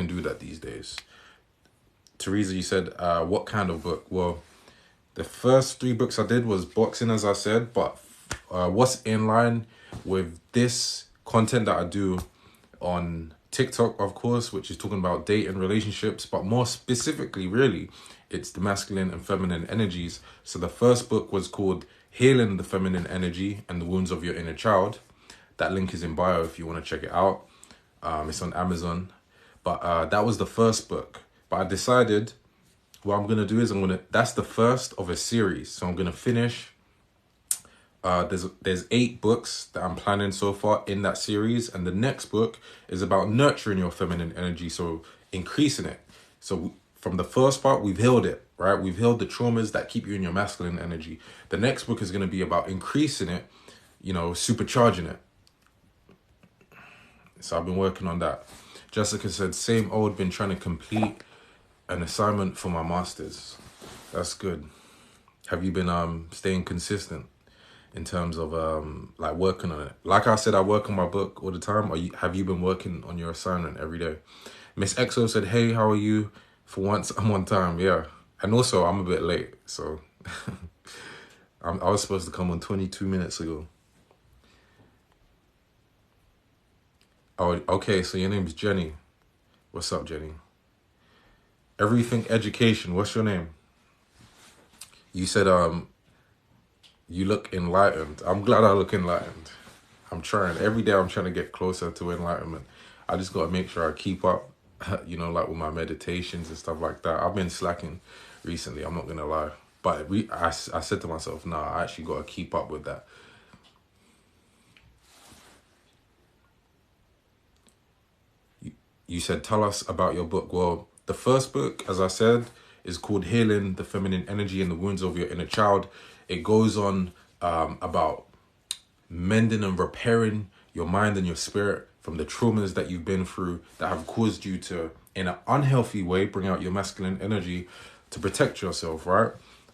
can do that these days. Teresa, you said, what kind of book? Well, the first 3 books I did was boxing, as I said, but what's in line with this content that I do on TikTok, of course, which is talking about dating, relationships, but more specifically, really, it's the masculine and feminine energies. So the first book was called Healing the Feminine Energy and the Wounds of Your Inner Child. That link is in bio if you want to check it out. It's on Amazon. But that was the first book. But I decided what I'm going to do is that's the first of a series. So I'm going to finish. There's 8 books that I'm planning so far in that series. And the next book is about nurturing your feminine energy. So increasing it. So from the first part, we've healed it, right? We've healed the traumas that keep you in your masculine energy. The next book is going to be about increasing it, supercharging it. So I've been working on that. Jessica said, same old, been trying to complete an assignment for my master's. That's good. Have you been staying consistent in terms of like working on it? Like I said, I work on my book all the time. Have you been working on your assignment every day? Miss Exo said, hey, how are you? For once, I'm on time. Yeah. And also, I'm a bit late. So I was supposed to come on 22 minutes ago. Oh, okay. So your name's Jenny. What's up, Jenny? Everything Education. What's your name? You said you look enlightened. I'm glad I look enlightened. I'm trying. Every day I'm trying to get closer to enlightenment. I just got to make sure I keep up, like with my meditations and stuff like that. I've been slacking recently, I'm not going to lie. But I said to myself, nah, I actually got to keep up with that. You said, tell us about your book. Well, the first book, as I said, is called Healing the Feminine Energy and the Wounds of Your Inner Child. It goes on about mending and repairing your mind and your spirit from the traumas that you've been through that have caused you to, in an unhealthy way, bring out your masculine energy to protect yourself, right?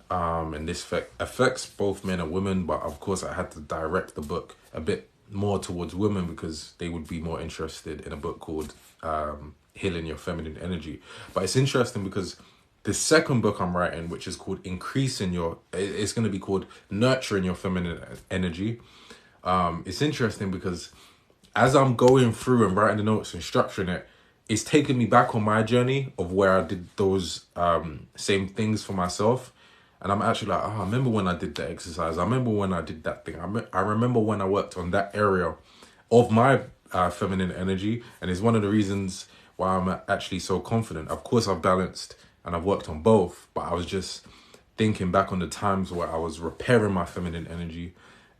And this affects both men and women, but of course I had to direct the book a bit more towards women because they would be more interested in a book called Healing Your Feminine Energy. But it's interesting because the second book I'm writing, which is called it's going to be called Nurturing Your Feminine Energy. It's interesting because as I'm going through and writing the notes and structuring it, it's taken me back on my journey of where I did those same things for myself. And I'm actually like, I remember when I did that exercise. I remember when I did that thing. I remember when I worked on that area of my feminine energy. And it's one of the reasons why I'm actually so confident. Of course, I've balanced and I've worked on both. But I was just thinking back on the times where I was repairing my feminine energy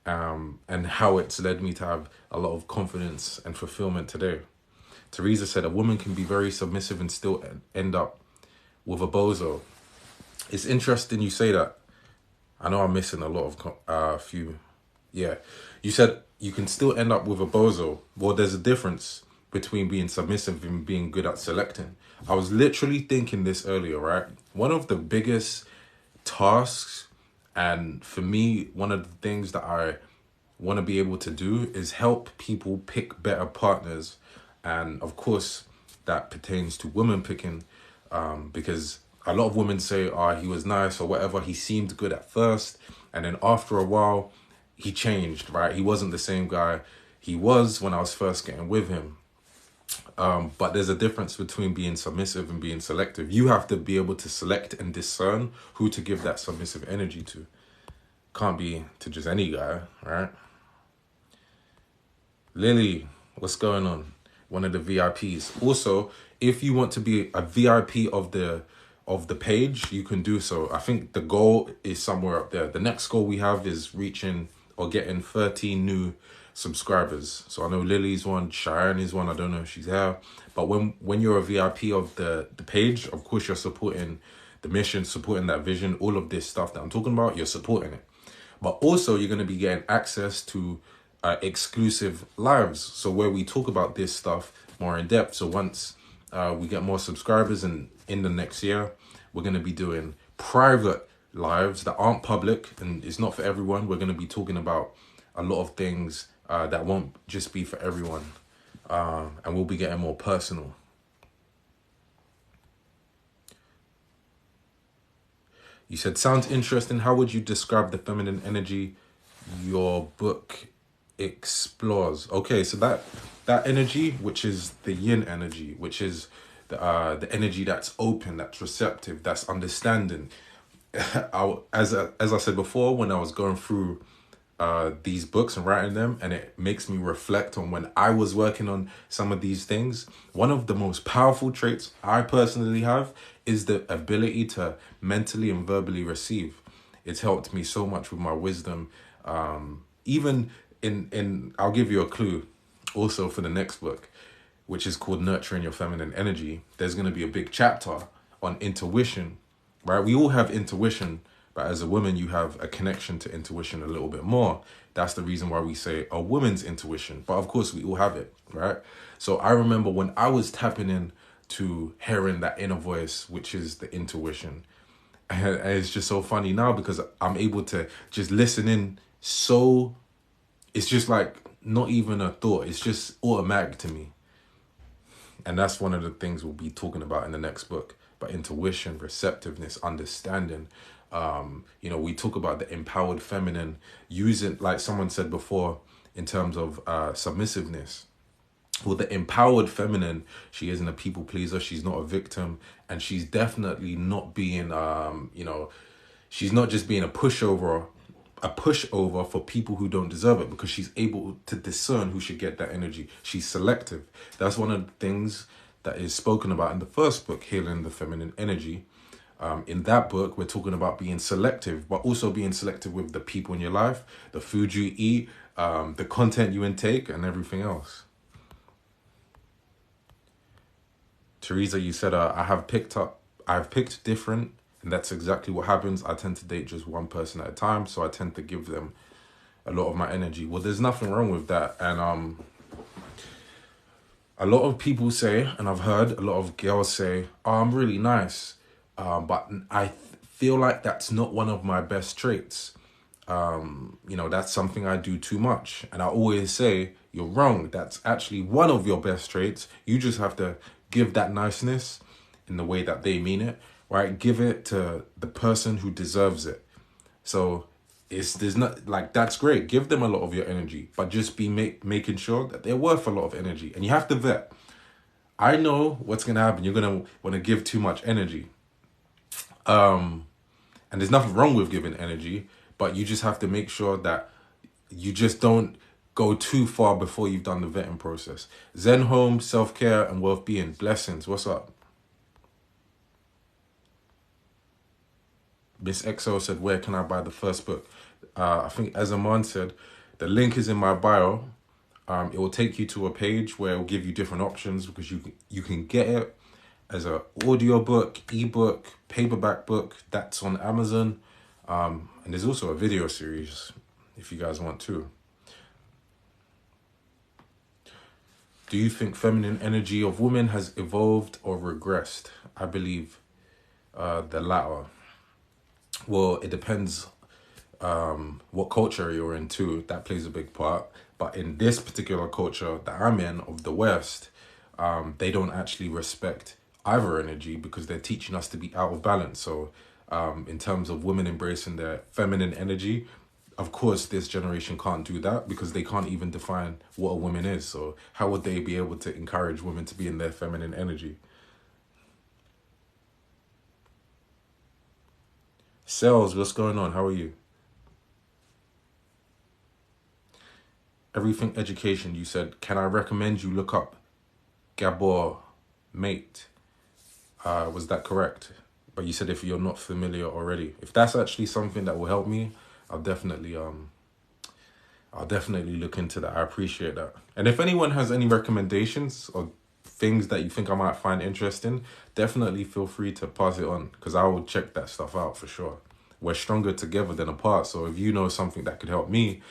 and how it's led me to have a lot of confidence and fulfillment today. Teresa said, a woman can be very submissive and still end up with a bozo. It's interesting you say that. I know I'm missing a lot of few. Yeah. You said you can still end up with a bozo. Well, there's a difference between being submissive and being good at selecting. I was literally thinking this earlier, right? One of the biggest tasks, and for me, one of the things that I want to be able to do is help people pick better partners. And of course, that pertains to women picking, because a lot of women say, he was nice or whatever. He seemed good at first. And then after a while, he changed, right? He wasn't the same guy he was when I was first getting with him. But there's a difference between being submissive and being selective. You have to be able to select and discern who to give that submissive energy to. Can't be to just any guy, right? Lily, what's going on? One of the VIPs. Also, if you want to be a VIP of the page, you can do so. I think the goal is somewhere up there. The next goal we have is reaching or getting 13 new subscribers. So I know Lily's one, Cheyenne is one. I don't know if she's here. But when you're a VIP of the page, of course, you're supporting the mission, supporting that vision, all of this stuff that I'm talking about, you're supporting it. But also you're going to be getting access to exclusive lives. So where we talk about this stuff more in depth. So once we get more subscribers and in the next year, we're going to be doing private lives that aren't public and it's not for everyone. We're going to be talking about a lot of things that won't just be for everyone. And we'll be getting more personal. You said, sounds interesting. How would you describe the feminine energy your book explores? Okay, so that energy, which is the yin energy, which is the energy that's open, that's receptive, that's understanding. As I said before, when I was going through these books and writing them, and it makes me reflect on when I was working on some of these things. One of the most powerful traits I personally have is the ability to mentally and verbally receive. It's helped me so much with my wisdom. Even in I'll give you a clue also for the next book, which is called Nurturing Your Feminine Energy. There's going to be a big chapter on intuition, right? We all have intuition, but as a woman, you have a connection to intuition a little bit more. That's the reason why we say a woman's intuition. But of course, we all have it, right? So I remember when I was tapping in to hearing that inner voice, which is the intuition. And it's just so funny now because I'm able to just listen in. So it's just like not even a thought. It's just automatic to me. And that's one of the things we'll be talking about in the next book. But intuition, receptiveness, understanding. We talk about the empowered feminine, using, like someone said before, in terms of submissiveness. Well, the empowered feminine, she isn't a people pleaser. She's not a victim. And she's definitely not being, she's not just being a pushover for people who don't deserve it, because she's able to discern who should get that energy. She's selective. That's one of the things that is spoken about in the first book, Healing the Feminine Energy. In that book, we're talking about being selective, but also being selective with the people in your life, the food you eat, the content you intake, and everything else. Teresa, you said, I've picked different, and that's exactly what happens. I tend to date just one person at a time, so I tend to give them a lot of my energy. Well, there's nothing wrong with that. And a lot of people say, and I've heard a lot of girls say, oh, I'm really nice. But I feel like that's not one of my best traits. That's something I do too much. And I always say, you're wrong. That's actually one of your best traits. You just have to give that niceness in the way that they mean it, right? Give it to the person who deserves it. So there's not like, that's great. Give them a lot of your energy, but just be making sure that they're worth a lot of energy. And you have to vet. I know what's going to happen. You're going to want to give too much energy. And there's nothing wrong with giving energy, but you just have to make sure that you just don't go too far before you've done the vetting process. Zen home, self-care, and wealth-being. Blessings. What's up? Miss XO said, where can I buy the first book? I think as Aman said, the link is in my bio. It will take you to a page where it will give you different options, because you can get it as an audio book, ebook, paperback book. That's on Amazon. And there's also a video series if you guys want to. Do you think feminine energy of women has evolved or regressed? I believe the latter. Well, it depends what culture you're into. That plays a big part. But in this particular culture that I'm in, of the West, they don't actually respect either energy, because they're teaching us to be out of balance. So in terms of women embracing their feminine energy, of course, this generation can't do that, because they can't even define what a woman is. So how would they be able to encourage women to be in their feminine energy? Sales, what's going on? How are you? Everything education, you said, can I recommend you look up Gabor Mate? Was that correct? But you said if you're not familiar already. If that's actually something that will help me, I'll definitely look into that. I appreciate that. And if anyone has any recommendations or things that you think I might find interesting, definitely feel free to pass it on, because I will check that stuff out for sure. We're stronger together than apart. So if you know something that could help me,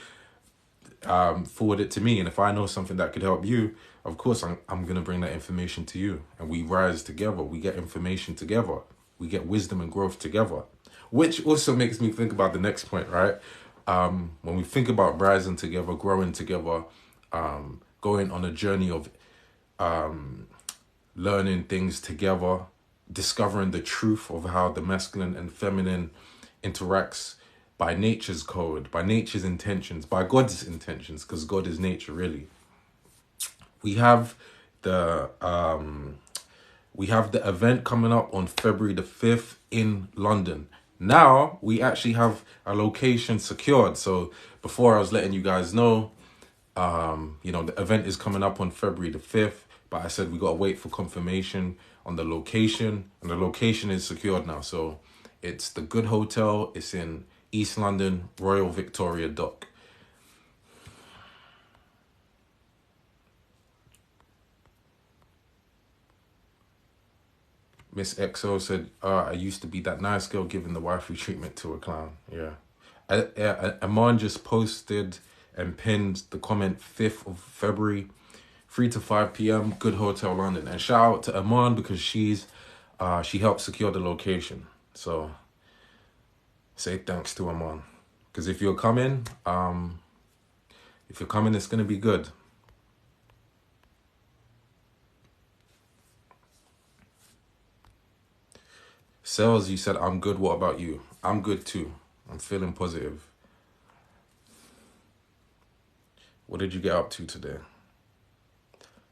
forward it to me. And if I know something that could help you, of course, I'm going to bring that information to you. And we rise together. We get information together. We get wisdom and growth together. Which also makes me think about the next point, right? When we think about rising together, growing together, going on a journey of learning things together, discovering the truth of how the masculine and feminine interacts by nature's code, by nature's intentions, by God's intentions, because God is nature, really. We have the event coming up on February the 5th in London. Now we actually have a location secured. So before I was letting you guys know, the event is coming up on February the 5th, but I said we got to wait for confirmation on the location, and the location is secured now. So it's the Good Hotel. It's in East London, Royal Victoria Dock. Miss XO said, I used to be that nice girl giving the wifey treatment to a clown. Yeah. Aman just posted and pinned the comment 5th of February, 3 to 5 p.m. Good Hotel London. And shout out to Aman because she helped secure the location. So say thanks to Aman. Because if you're coming, it's going to be good. Sales, you said, I'm good. What about you? I'm good too. I'm feeling positive. What did you get up to today?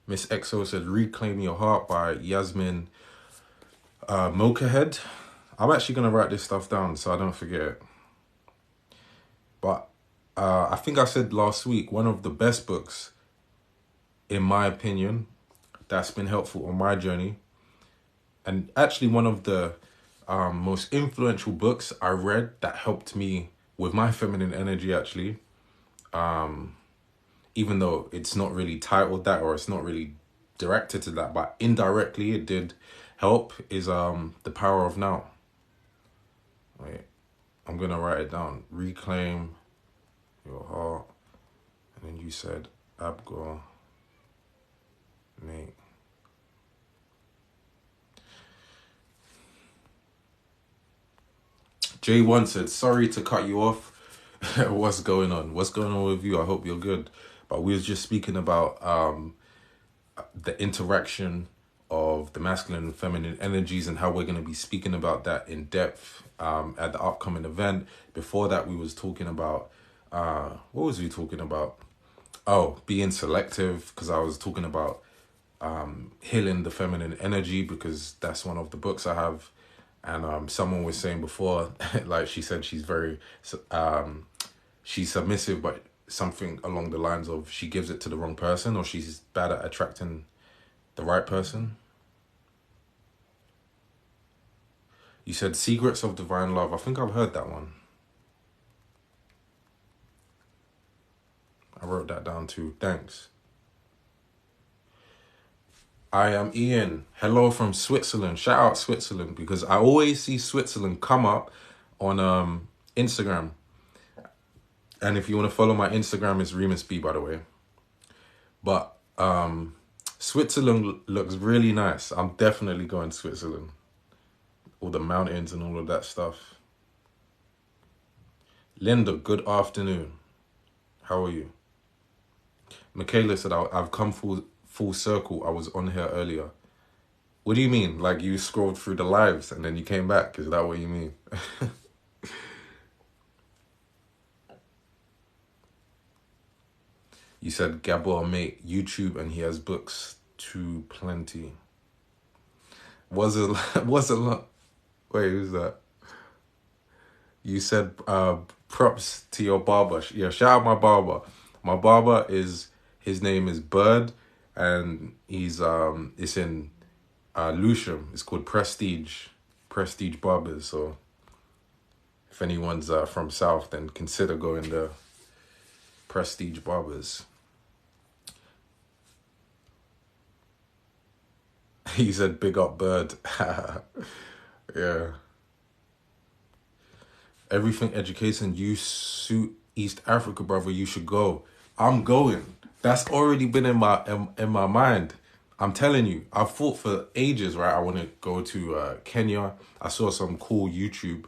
Miss XO said, Reclaim Your Heart by Yasmin Mochahead. I'm actually going to write this stuff down so I don't forget it. But I think I said last week, one of the best books, in my opinion, that's been helpful on my journey, and actually one of the most influential books I read that helped me with my feminine energy, actually, even though it's not really titled that, or it's not really directed to that, but indirectly it did help, is The Power of Now. Wait, I'm gonna write it down. Reclaim Your Heart. And then you said Abgar Nate. J1 said, sorry to cut you off. What's going on? What's going on with you? I hope you're good. But we was just speaking about the interaction of the masculine and feminine energies, and how we're going to be speaking about that in depth at the upcoming event. Before that, we was talking about, what was we talking about? Oh, being selective, because I was talking about healing the feminine energy, because that's one of the books I have. And someone was saying before, like she said, she's very, she's submissive, but something along the lines of she gives it to the wrong person, or she's bad at attracting the right person. You said Secrets of Divine Love. I think I've heard that one. I wrote that down too. Thanks. I am Ian. Hello from Switzerland. Shout out Switzerland, because I always see Switzerland come up on Instagram. And if you want to follow my Instagram, it's Reemus B, by the way. But Switzerland looks really nice. I'm definitely going to Switzerland. All the mountains and all of that stuff. Linda, good afternoon. How are you? Michaela said, I've come full circle. I was on here earlier. What do you mean? Like you scrolled through the lives and then you came back? Is that what you mean? You said Gabor mate YouTube and he has books too plenty. Was it lot? Wait, who's that? You said props to your barber. Yeah, shout out my barber. My barber his name is Bird, and he's it's in Lewisham. It's called Prestige Barbers. So if anyone's from South, then consider going to Prestige Barbers. He said, big up Bird. Yeah. Everything education, you suit East Africa, brother. You should go. I'm going. That's already been in my mind. I'm telling you, I've thought for ages, right? I want to go to Kenya. I saw some cool YouTube.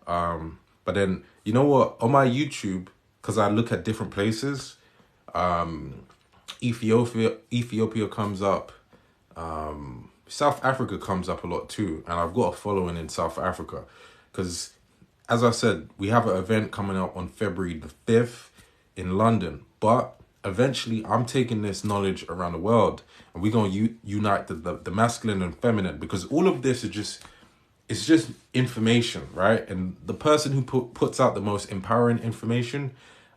But then, you know what? On my YouTube, because I look at different places, Ethiopia comes up. South Africa comes up a lot too, and I've got a following in South Africa, because as I said, we have an event coming up on February the 5th in London. But eventually, I'm taking this knowledge around the world, and we're going to unite the masculine and feminine, because all of this is just, it's just information, right? And the person who puts out the most empowering information,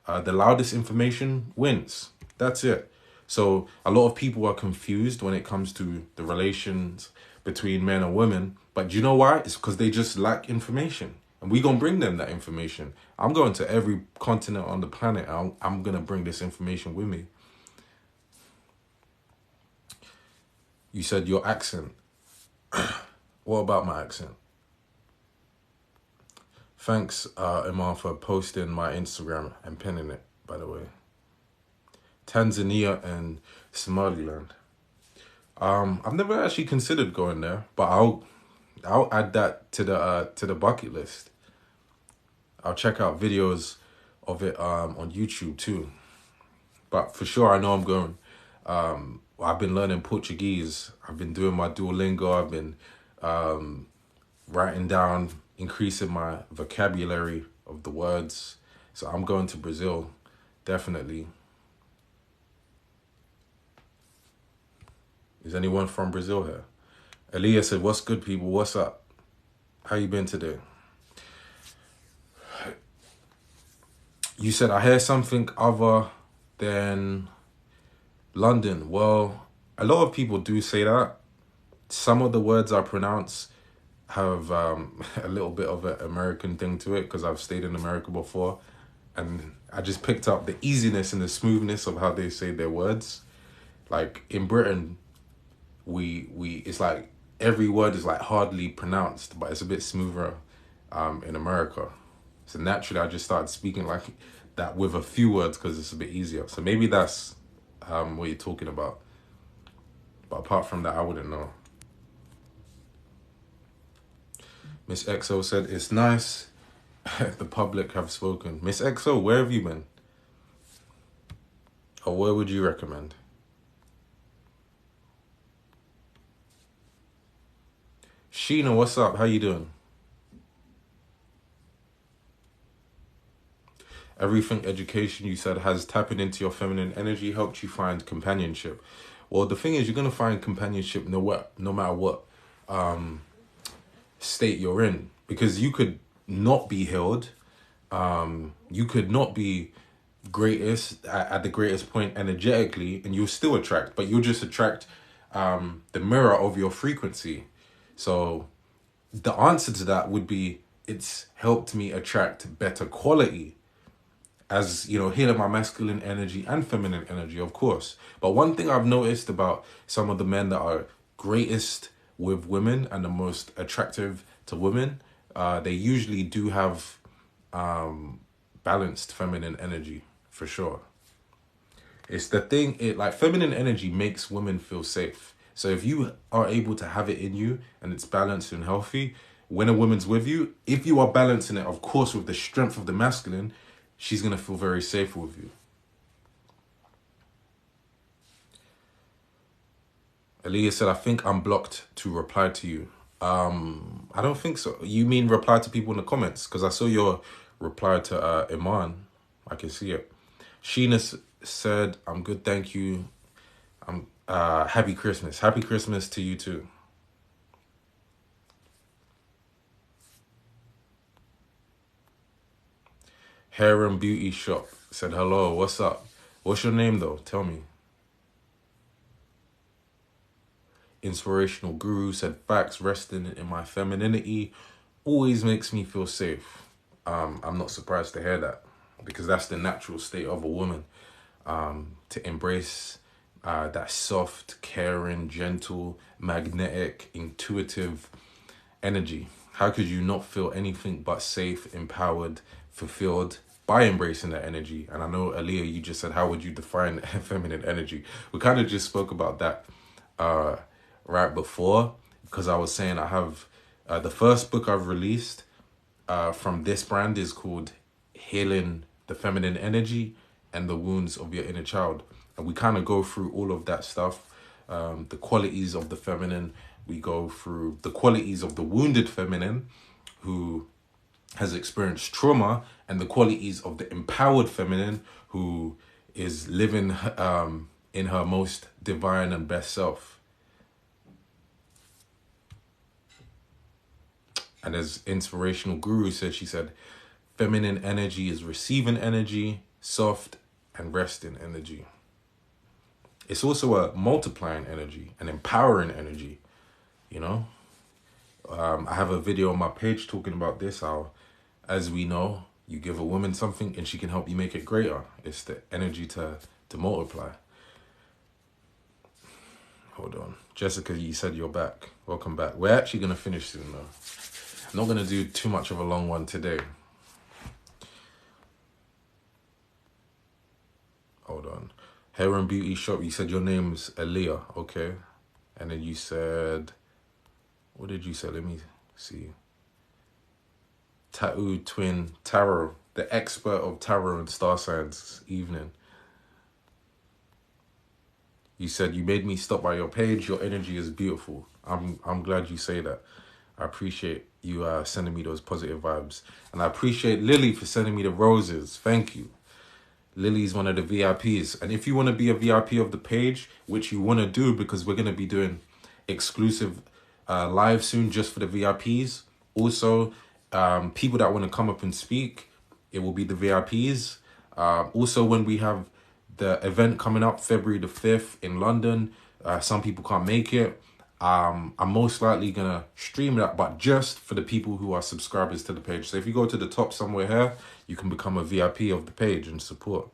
the loudest information, wins. That's it. So a lot of people are confused when it comes to the relations between men and women. But do you know why? It's because they just lack information. And we're going to bring them that information. I'm going to every continent on the planet. I'm going to bring this information with me. You said your accent. What about my accent? Thanks, Iman, for posting my Instagram and pinning it, by the way. Tanzania and Somaliland. I've never actually considered going there, but I'll add that to the bucket list. I'll check out videos of it on YouTube too. But for sure, I know I'm going. I've been learning Portuguese. I've been doing my Duolingo. I've been writing down, increasing my vocabulary of the words. So I'm going to Brazil, definitely. Is anyone from Brazil here? Aaliyah said, what's good, people? What's up? How you been today? You said, I hear something other than London. Well, a lot of people do say that. Some of the words I pronounce have a little bit of an American thing to it, because I've stayed in America before. And I just picked up the easiness and the smoothness of how they say their words. Like in Britain, we it's like every word is like hardly pronounced, but it's a bit smoother in America. So naturally, I just started speaking like that with a few words because it's a bit easier. So maybe that's what you're talking about. But apart from that, I wouldn't know. Miss XO said, it's nice the public have spoken. Miss XO, where have you been? Or where would you recommend? Sheena, what's up? How you doing? Everything education, you said, has tapping into your feminine energy helped you find companionship. Well, the thing is, you're going to find companionship no matter what state you're in. Because you could not be healed. You could not be greatest at the greatest point energetically, and you'll still attract. But you'll just attract the mirror of your frequency. So the answer to that would be, it's helped me attract better quality, as you know, healing my masculine energy and feminine energy, of course. But one thing I've noticed about some of the men that are greatest with women and the most attractive to women, they usually do have balanced feminine energy, for sure. It's the thing, like feminine energy makes women feel safe. So if you are able to have it in you and it's balanced and healthy, when a woman's with you, if you are balancing it, of course, with the strength of the masculine, she's going to feel very safe with you. Aaliyah said, I think I'm blocked to reply to you. I don't think so. You mean reply to people in the comments? Because I saw your reply to Iman. I can see it. Sheena said, I'm good, thank you. Happy Christmas. Happy Christmas to you too. Hair and Beauty Shop said, hello, what's up? What's your name though? Tell me. Inspirational Guru said, facts, resting in my femininity always makes me feel safe. I'm not surprised to hear that, because that's the natural state of a woman, to embrace that soft, caring, gentle, magnetic, intuitive energy. How could you not feel anything but safe, empowered, fulfilled by embracing that energy? And I know, Aaliyah, you just said, how would you define feminine energy? We kind of just spoke about that right before, because I was saying I have the first book I've released from this brand is called Healing the Feminine Energy and the Wounds of Your Inner Child. And we kind of go through all of that stuff, the qualities of the feminine, We go through the qualities of the wounded feminine who has experienced trauma, and the qualities of the empowered feminine who is living in her most divine and best self. And as inspirational guru said, she said, feminine energy is receiving energy, soft and resting energy. It's also a multiplying energy, an empowering energy, you know. I have a video on my page talking about this, how, as we know, you give a woman something and she can help you make it greater. It's the energy to multiply. Hold on. Jessica, you said you're back. Welcome back. We're actually going to finish soon, though. I'm not going to do too much of a long one today. Hold on. Hair and Beauty Shop, you said your name's Aaliyah. Okay. And then you said... What did you say? Let me see. Tattoo Twin Tarot, the expert of tarot and star signs. Evening. You said you made me stop by your page. Your energy is beautiful. I'm glad you say that. I appreciate you sending me those positive vibes, and I appreciate Lily for sending me the roses. Thank you. Lily's one of the VIPs, and if you want to be a VIP of the page, which you want to do, because we're going to be doing exclusive live soon just for the VIPs. Also, people that want to come up and speak, it will be the VIPs. Also, when we have the event coming up February the 5th in London, some people can't make it. I'm most likely going to stream that, but just for the people who are subscribers to the page. So if you go to the top somewhere here, you can become a VIP of the page and support.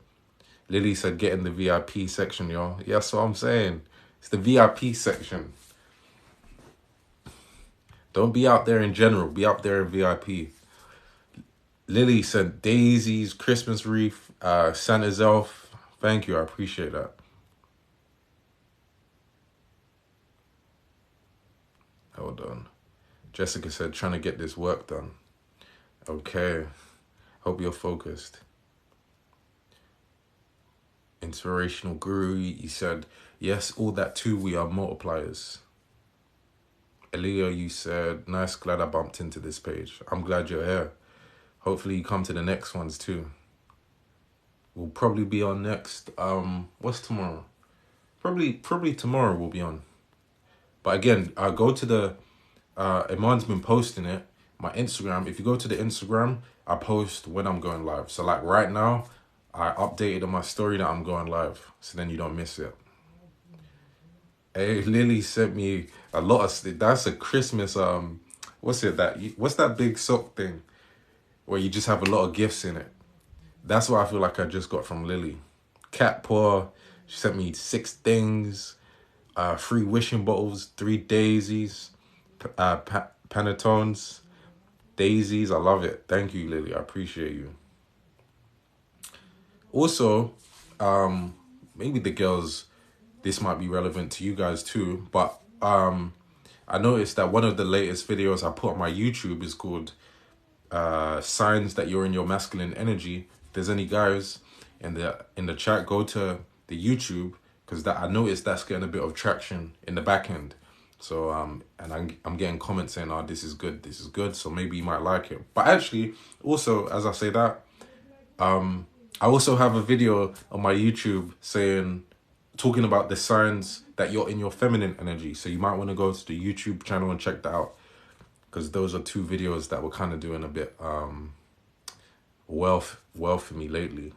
Lily said, get in the VIP section, y'all. Yeah, that's what I'm saying. It's the VIP section. Don't be out there in general. Be out there in VIP. Lily said, daisies, Christmas wreath, Santa's elf. Thank you. I appreciate that. Hold on. Jessica said, trying to get this work done. Okay. Hope you're focused. Inspirational Guru, you said, yes, all that too, we are multipliers. Elia, you said, nice, glad I bumped into this page. I'm glad you're here. Hopefully you come to the next ones too. We'll probably be on next, what's tomorrow? Probably tomorrow we'll be on. But again, go to the, Iman's been posting it, my Instagram. If you go to the Instagram, I post when I'm going live. So like right now, I updated on my story that I'm going live. So then you don't miss it. Hey, Lily sent me a lot of, that's a Christmas, what's that big sock thing where you just have a lot of gifts in it? That's what I feel like I just got from Lily. Cat paw, she sent me 6 things, 3 wishing bottles, 3 daisies, Panettones, daisies. I love it. Thank you, Lily. I appreciate you. Also, maybe the girls, this might be relevant to you guys too, but I noticed that one of the latest videos I put on my YouTube is called Signs That You're in Your Masculine Energy. If there's any guys in the chat, go to the YouTube, because that I noticed that's getting a bit of traction in the back end. So and I'm getting comments saying, oh, this is good, so maybe you might like it. But actually, also, as I say that, I also have a video on my YouTube talking about the signs that you're in your feminine energy. So you might want to go to the YouTube channel and check that out, because those are 2 videos that were kind of doing a bit well for me lately.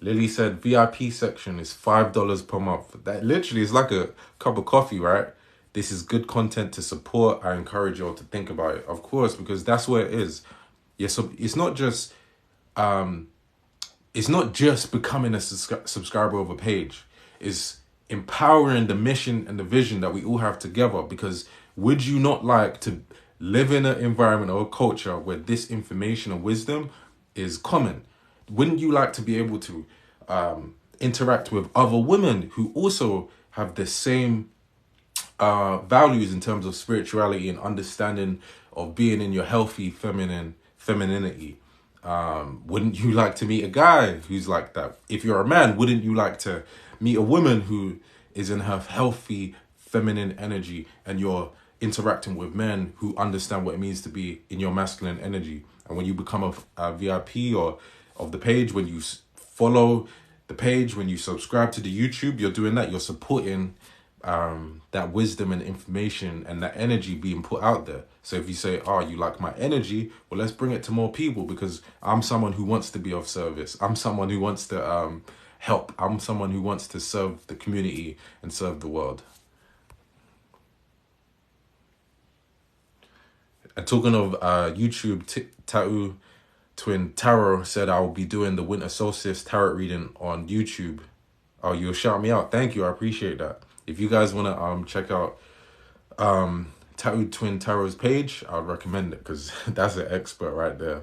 Lily said VIP section is $5 per month. That literally is like a cup of coffee, right? This is good content to support. I encourage you all to think about it, of course, because that's where it is. Yeah, so it's not just becoming a subscriber of a page. It's empowering the mission and the vision that we all have together. Because would you not like to live in an environment or a culture where this information and wisdom is common? Wouldn't you like to be able to interact with other women who also have the same values in terms of spirituality and understanding of being in your healthy femininity? Wouldn't you like to meet a guy who's like that? If you're a man, wouldn't you like to meet a woman who is in her healthy feminine energy and you're interacting with men who understand what it means to be in your masculine energy. And when you become a VIP or of the page, when you follow the page, when you subscribe to the YouTube, you're doing that. You're supporting that wisdom and information and that energy being put out there. So if you say, oh, you like my energy, well, let's bring it to more people, because I'm someone who wants to be of service. I'm someone who wants to help. I'm someone who wants to serve the community and serve the world. And talking of YouTube, Tattoo Twin Tarot said I will be doing the Winter Solstice Tarot reading on YouTube. Oh, you'll shout me out. Thank you. I appreciate that. If you guys want to check out Tattoo Twin Tarot's page, I'd recommend it, because that's an expert right there.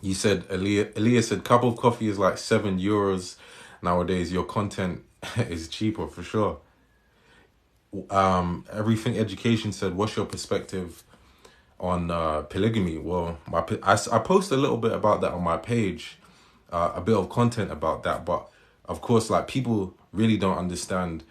You said, Aaliyah said, cup of coffee is like €7 nowadays. Your content is cheaper for sure. Everything Education said, what's your perspective on polygamy? Well, I post a little bit about that on my page, a bit of content about that, but of course, like, people really don't understand,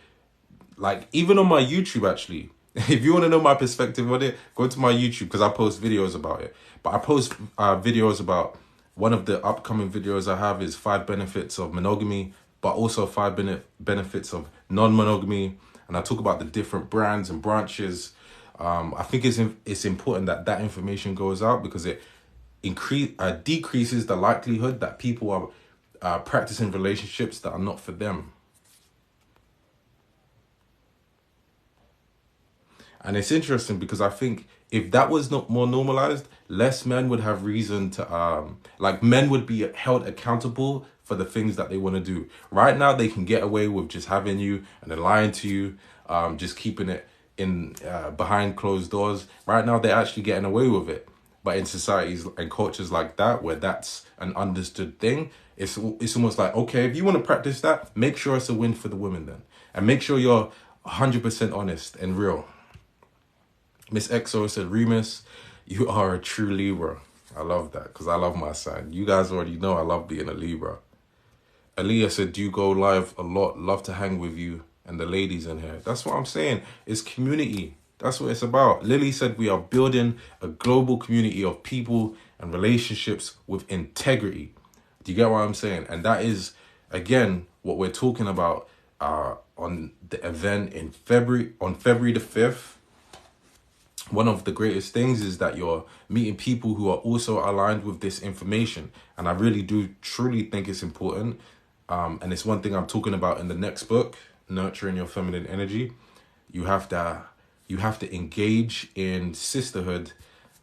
like, even on my YouTube, actually, if you want to know my perspective on it, go to my YouTube, because I post videos about it. But I post videos about, one of the upcoming videos I have is 5 benefits of monogamy, but also 5 benefits of non-monogamy. And I talk about the different brands and branches. I think it's important that that information goes out, because it decreases the likelihood that people are practicing relationships that are not for them. And it's interesting, because I think if that was not more normalized, less men would have reason to, men would be held accountable for the things that they want to do. Right now, they can get away with just having you and then lying to you, just keeping it in behind closed doors. Right now, they're actually getting away with it. But in societies and cultures like that, where that's an understood thing, it's almost like, okay, if you want to practice that, make sure it's a win for the women then. And make sure you're 100% honest and real. Miss XO said, Reemus, you are a true Libra. I love that, because I love my sign. You guys already know I love being a Libra. Aaliyah said, do you go live a lot? Love to hang with you and the ladies in here. That's what I'm saying. It's community. That's what it's about. Lily said, we are building a global community of people and relationships with integrity. Do you get what I'm saying? And that is, again, what we're talking about on the event in February, on February the 5th. One of the greatest things is that you're meeting people who are also aligned with this information. And I really do truly think it's important. And it's one thing I'm talking about in the next book, Nurturing Your Feminine Energy. You have to engage in sisterhood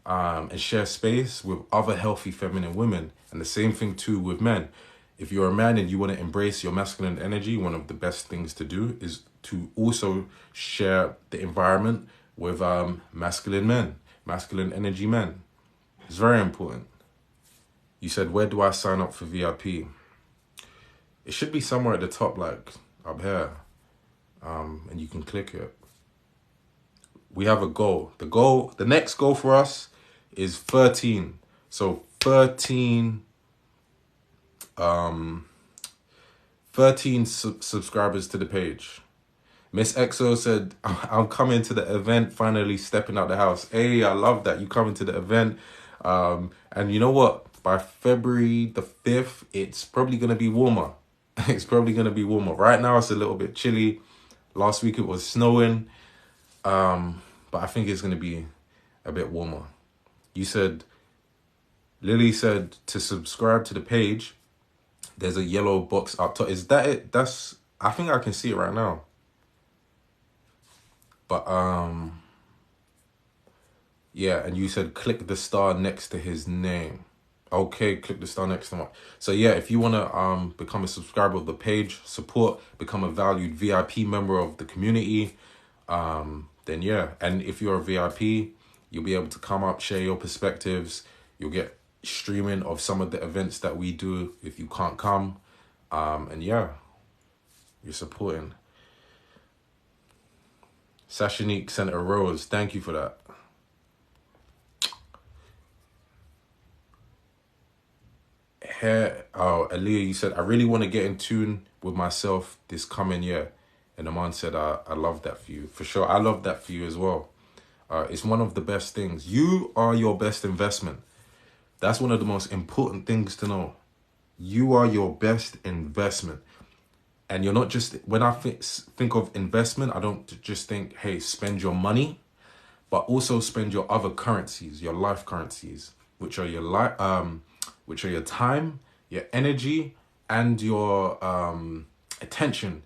and share space with other healthy feminine women. And the same thing too with men. If you're a man and you want to embrace your masculine energy, one of the best things to do is to also share the environment with masculine men, masculine energy men. It's very important. You said, where do I sign up for VIP? It should be somewhere at the top, like up here, and you can click it. We have a goal. The next goal for us is 13. So 13 subscribers to the page. Miss XO said, I'm coming to the event, finally stepping out the house. Hey, I love that. You coming to the event. And you know what? By February the 5th, it's probably going to be warmer. It's probably going to be warmer. Right now, it's a little bit chilly. Last week, it was snowing. But I think it's going to be a bit warmer. You said, Lily said to subscribe to the page. There's a yellow box up top. Is that it? I think I can see it right now. But, yeah, and you said click the star next to his name. Okay, click the star next to him. So, yeah, if you want to become a subscriber of the page, support, become a valued VIP member of the community, then, yeah. And if you're a VIP, you'll be able to come up, share your perspectives. You'll get streaming of some of the events that we do if you can't come. And, yeah, you're supporting. Sashanique sent a rose. Thank you for that. Aaliyah, you said, I really want to get in tune with myself this coming year. And Aman said, I love that for you. For sure, I love that for you as well. It's one of the best things. You are your best investment. That's one of the most important things to know. You are your best investment. And you're not just, when I think of investment, I don't just think, hey, spend your money, but also spend your other currencies, your life currencies, which are which are your time, your energy, and your attention.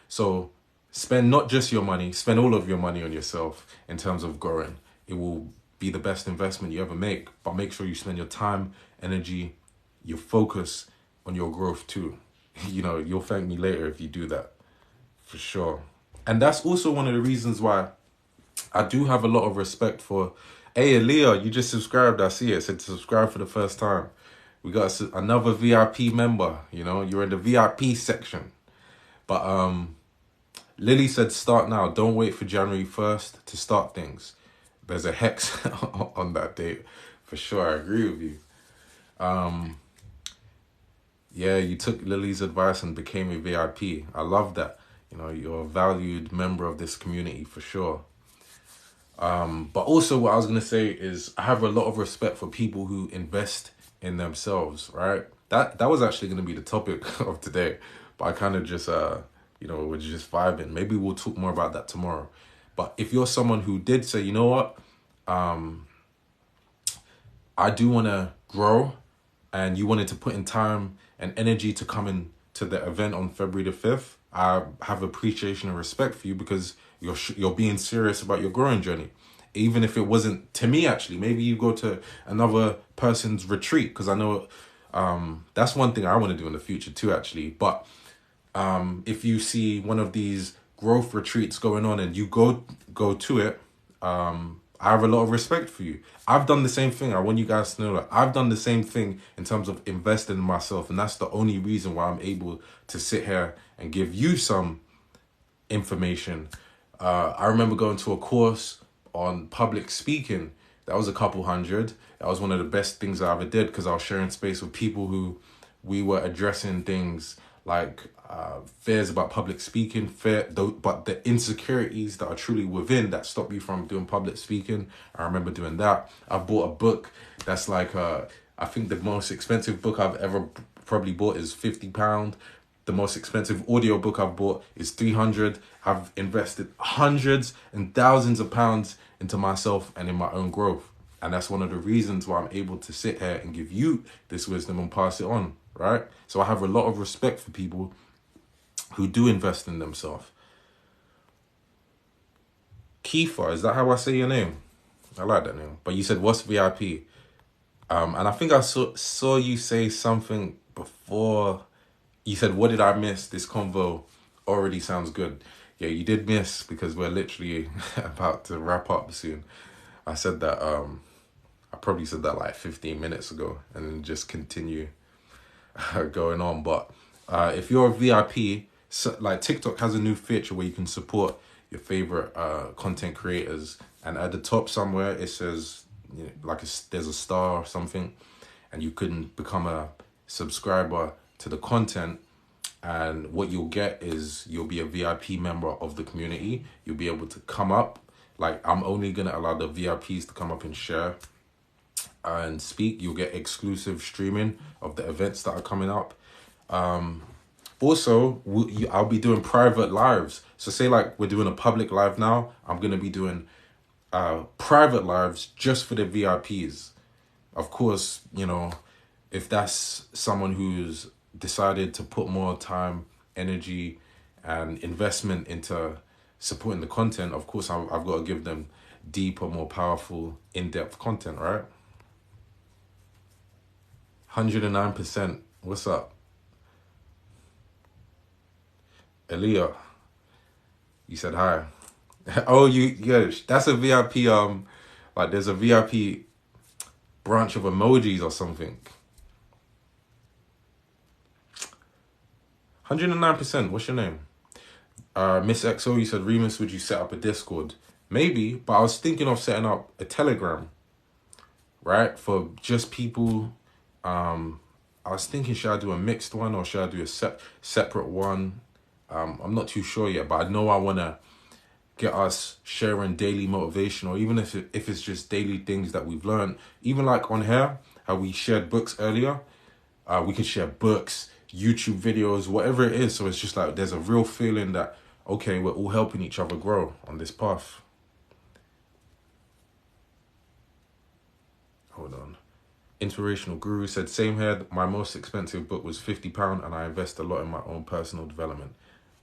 So spend not just your money, spend all of your money on yourself in terms of growing. It will be the best investment you ever make, but make sure you spend your time, energy, your focus on your growth too. You know, you'll thank me later if you do that, for sure. And that's also one of the reasons why I do have a lot of respect for. Hey, Aaliyah, you just subscribed. I see it. Said subscribe for the first time. We got another VIP member. You know, you're in the VIP section. But Lily said start now. Don't wait for January 1st to start things. There's a hex on that date. For sure, I agree with you. Yeah, you took Lily's advice and became a VIP. I love that. You know, you're a valued member of this community for sure. But also what I was going to say is I have a lot of respect for people who invest in themselves, right? That was actually going to be the topic of today. But I kind of just, you know, we're just vibing. Maybe we'll talk more about that tomorrow. But if you're someone who did say, you know what, I do want to grow, and you wanted to put in time and energy to come in to the event on February the 5th, I have appreciation and respect for you because you're being serious about your growing journey. Even if it wasn't to me, actually, maybe you go to another person's retreat, because I know that's one thing I want to do in the future too, actually. But if you see one of these growth retreats going on and you go to it, I have a lot of respect for you. I've done the same thing. I want you guys to know that I've done the same thing in terms of investing in myself. And that's the only reason why I'm able to sit here and give you some information. I remember going to a course on public speaking. That was a couple hundred. That was one of the best things I ever did because I was sharing space with people who we were addressing things like fears about public speaking, but the insecurities that are truly within that stop you from doing public speaking. I remember doing that. I bought a book that's like, I think the most expensive book I've ever probably bought is £50. The most expensive audio book I've bought is 300. I've invested hundreds and thousands of pounds into myself and in my own growth. And that's one of the reasons why I'm able to sit here and give you this wisdom and pass it on, right? So I have a lot of respect for people who do invest in themselves. Kiefer, is that how I say your name? I like that name. But you said, what's VIP? And I think I saw you say something before. You said, what did I miss? This convo already sounds good. Yeah, you did miss because we're literally about to wrap up soon. I said that, I probably said that like 15 minutes ago and then just continue going on. But if you're a VIP, so, like TikTok has a new feature where you can support your favorite content creators, and at the top somewhere it says, you know, like there's a star or something, and you can become a subscriber to the content. And what you'll get is you'll be a VIP member of the community. You'll be able to come up. Like, I'm only gonna allow the VIPs to come up and share and speak. You'll get exclusive streaming of the events that are coming up. Also, I'll be doing private lives. So say like we're doing a public live now, I'm going to be doing private lives just for the VIPs. Of course, you know, if that's someone who's decided to put more time, energy, and investment into supporting the content, of course, I've got to give them deeper, more powerful, in-depth content, right? 109%. What's up? Aaliyah, you said hi. Oh, yeah, that's a VIP, like there's a VIP branch of emojis or something. 109%, what's your name? Miss XO, you said, Reemus, would you set up a Discord? Maybe, but I was thinking of setting up a Telegram, right? For just people, I was thinking, should I do a mixed one or should I do a separate one? I'm not too sure yet, but I know I want to get us sharing daily motivation, or even if it's just daily things that we've learned. Even like on here, how we shared books earlier, we could share books, YouTube videos, whatever it is. So it's just like there's a real feeling that, okay, we're all helping each other grow on this path. Hold on. Inspirational Guru said, same here. My most expensive book was £50 and I invest a lot in my own personal development.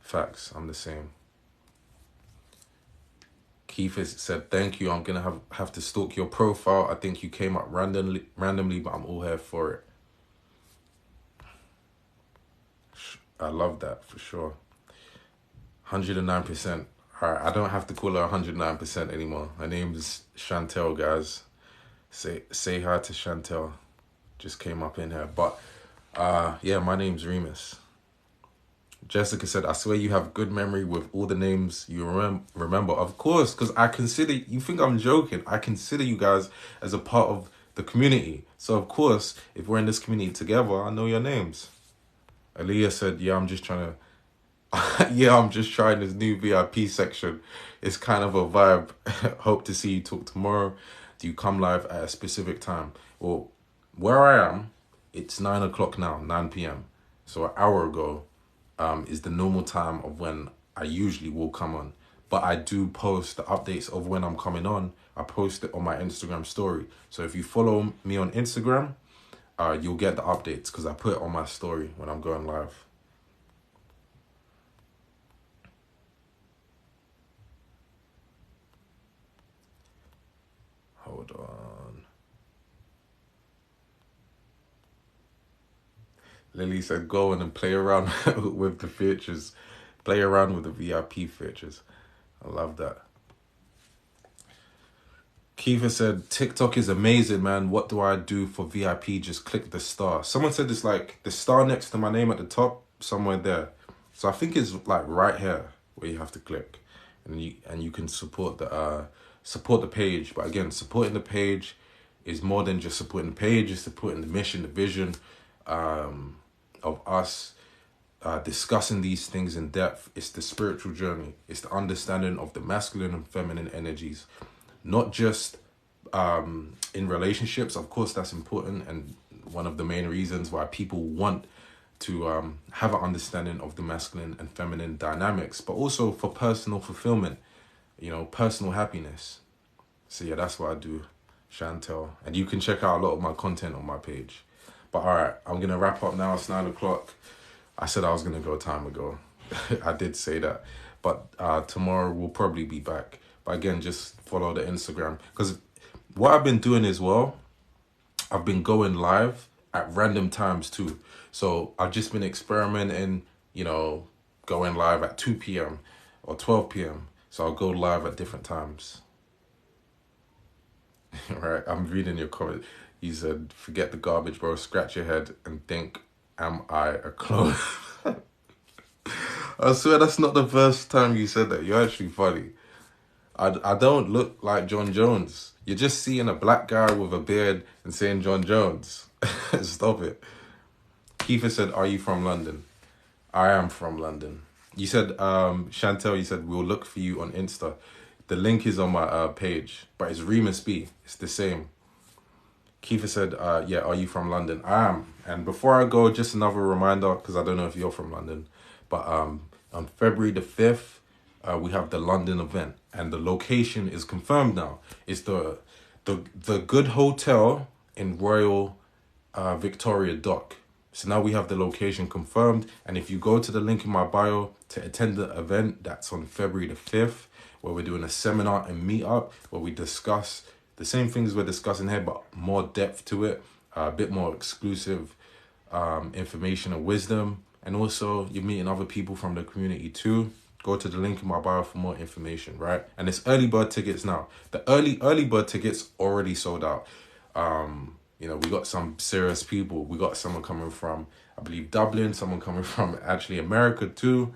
Facts, I'm the same. Keith has said, thank you. I'm going to have to stalk your profile. I think you came up randomly, but I'm all here for it. I love that for sure. 109%. All right, I don't have to call her 109% anymore. Her name is Chantel, guys. Say hi to Chantel. Just came up in here. But yeah, my name's Reemus. Jessica said, I swear you have good memory with all the names you remember. Of course, because I consider, you think I'm joking, I consider you guys as a part of the community. So of course, if we're in this community together, I know your names. Aaliyah said, yeah, I'm just trying this new VIP section. It's kind of a vibe. Hope to see you talk tomorrow. Do you come live at a specific time? Well, where I am, it's 9 o'clock now, 9 p.m. So an hour ago is the normal time of when I usually will come on. But I do post the updates of when I'm coming on. I post it on my Instagram story. So if you follow me on Instagram, you'll get the updates because I put it on my story when I'm going live. Hold on. Lily said, go in and play around with the features. Play around with the VIP features. I love that. Kiva said, TikTok is amazing, man. What do I do for VIP? Just click the star. Someone said it's like the star next to my name at the top, somewhere there. So I think it's like right here where you have to click. And you can support the page. But again, supporting the page is more than just supporting the page. It's supporting the mission, the vision of us discussing these things in depth. It's the spiritual journey. It's the understanding of the masculine and feminine energies. Not just in relationships. Of course, that's important. And one of the main reasons why people want to have an understanding of the masculine and feminine dynamics, but also for personal fulfillment, personal happiness. So yeah, that's what I do, Chantel. And you can check out a lot of my content on my page. But all right, I'm going to wrap up now. It's 9 o'clock. I said I was going to go time ago. I did say that. But tomorrow we'll probably be back. But again, just follow the Instagram. Because what I've been doing as well, I've been going live at random times too. So I've just been experimenting, going live at 2 p.m. or 12 p.m. So I'll go live at different times. Right, I'm reading your comment. You said, forget the garbage, bro. Scratch your head and think, am I a clone? I swear that's not the first time you said that. You're actually funny. I don't look like John Jones. You're just seeing a black guy with a beard and saying John Jones. Stop it. Kiefer said, are you from London? I am from London. You said, Chantel, you said, we'll look for you on Insta. The link is on my page, but it's Reemus B. It's the same. Kiefer said, yeah, are you from London? I am. And before I go, just another reminder, because I don't know if you're from London, but on February the 5th, we have the London event, and the location is confirmed now. It's the Good Hotel in Royal Victoria Dock. So now we have the location confirmed, and if you go to the link in my bio to attend the event, that's on February the 5th, where we're doing a seminar and meetup where we discuss the same things we're discussing here, but more depth to it, a bit more exclusive information and wisdom. And also you're meeting other people from the community too. Go to the link in my bio for more information, right? And it's early bird tickets now. The early bird tickets already sold out. We got some serious people. We got someone coming from, I believe, Dublin, someone coming from actually America too.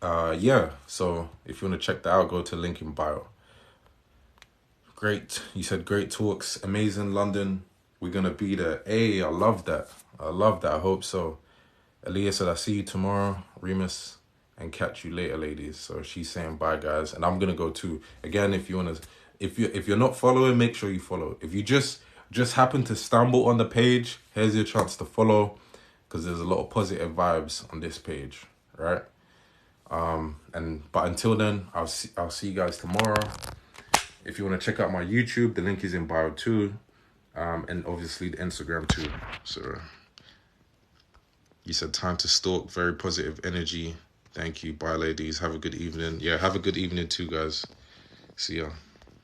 Yeah, so if you want to check that out, go to the link in bio. Great. You said great talks. Amazing London. We're going to be there. Hey, I love that. I hope so. Aaliyah said, "I see you tomorrow, Reemus, and catch you later, ladies." So she's saying bye, guys, and I'm gonna go too. Again, if you wanna, if you're not following, make sure you follow. If you just happen to stumble on the page, here's your chance to follow, because there's a lot of positive vibes on this page, right? But until then, I'll see you guys tomorrow. If you want to check out my YouTube, the link is in bio too, and obviously the Instagram too. So you said time to stalk, very positive energy. Thank you. Bye, ladies. Have a good evening. Yeah, have a good evening too, guys. See ya.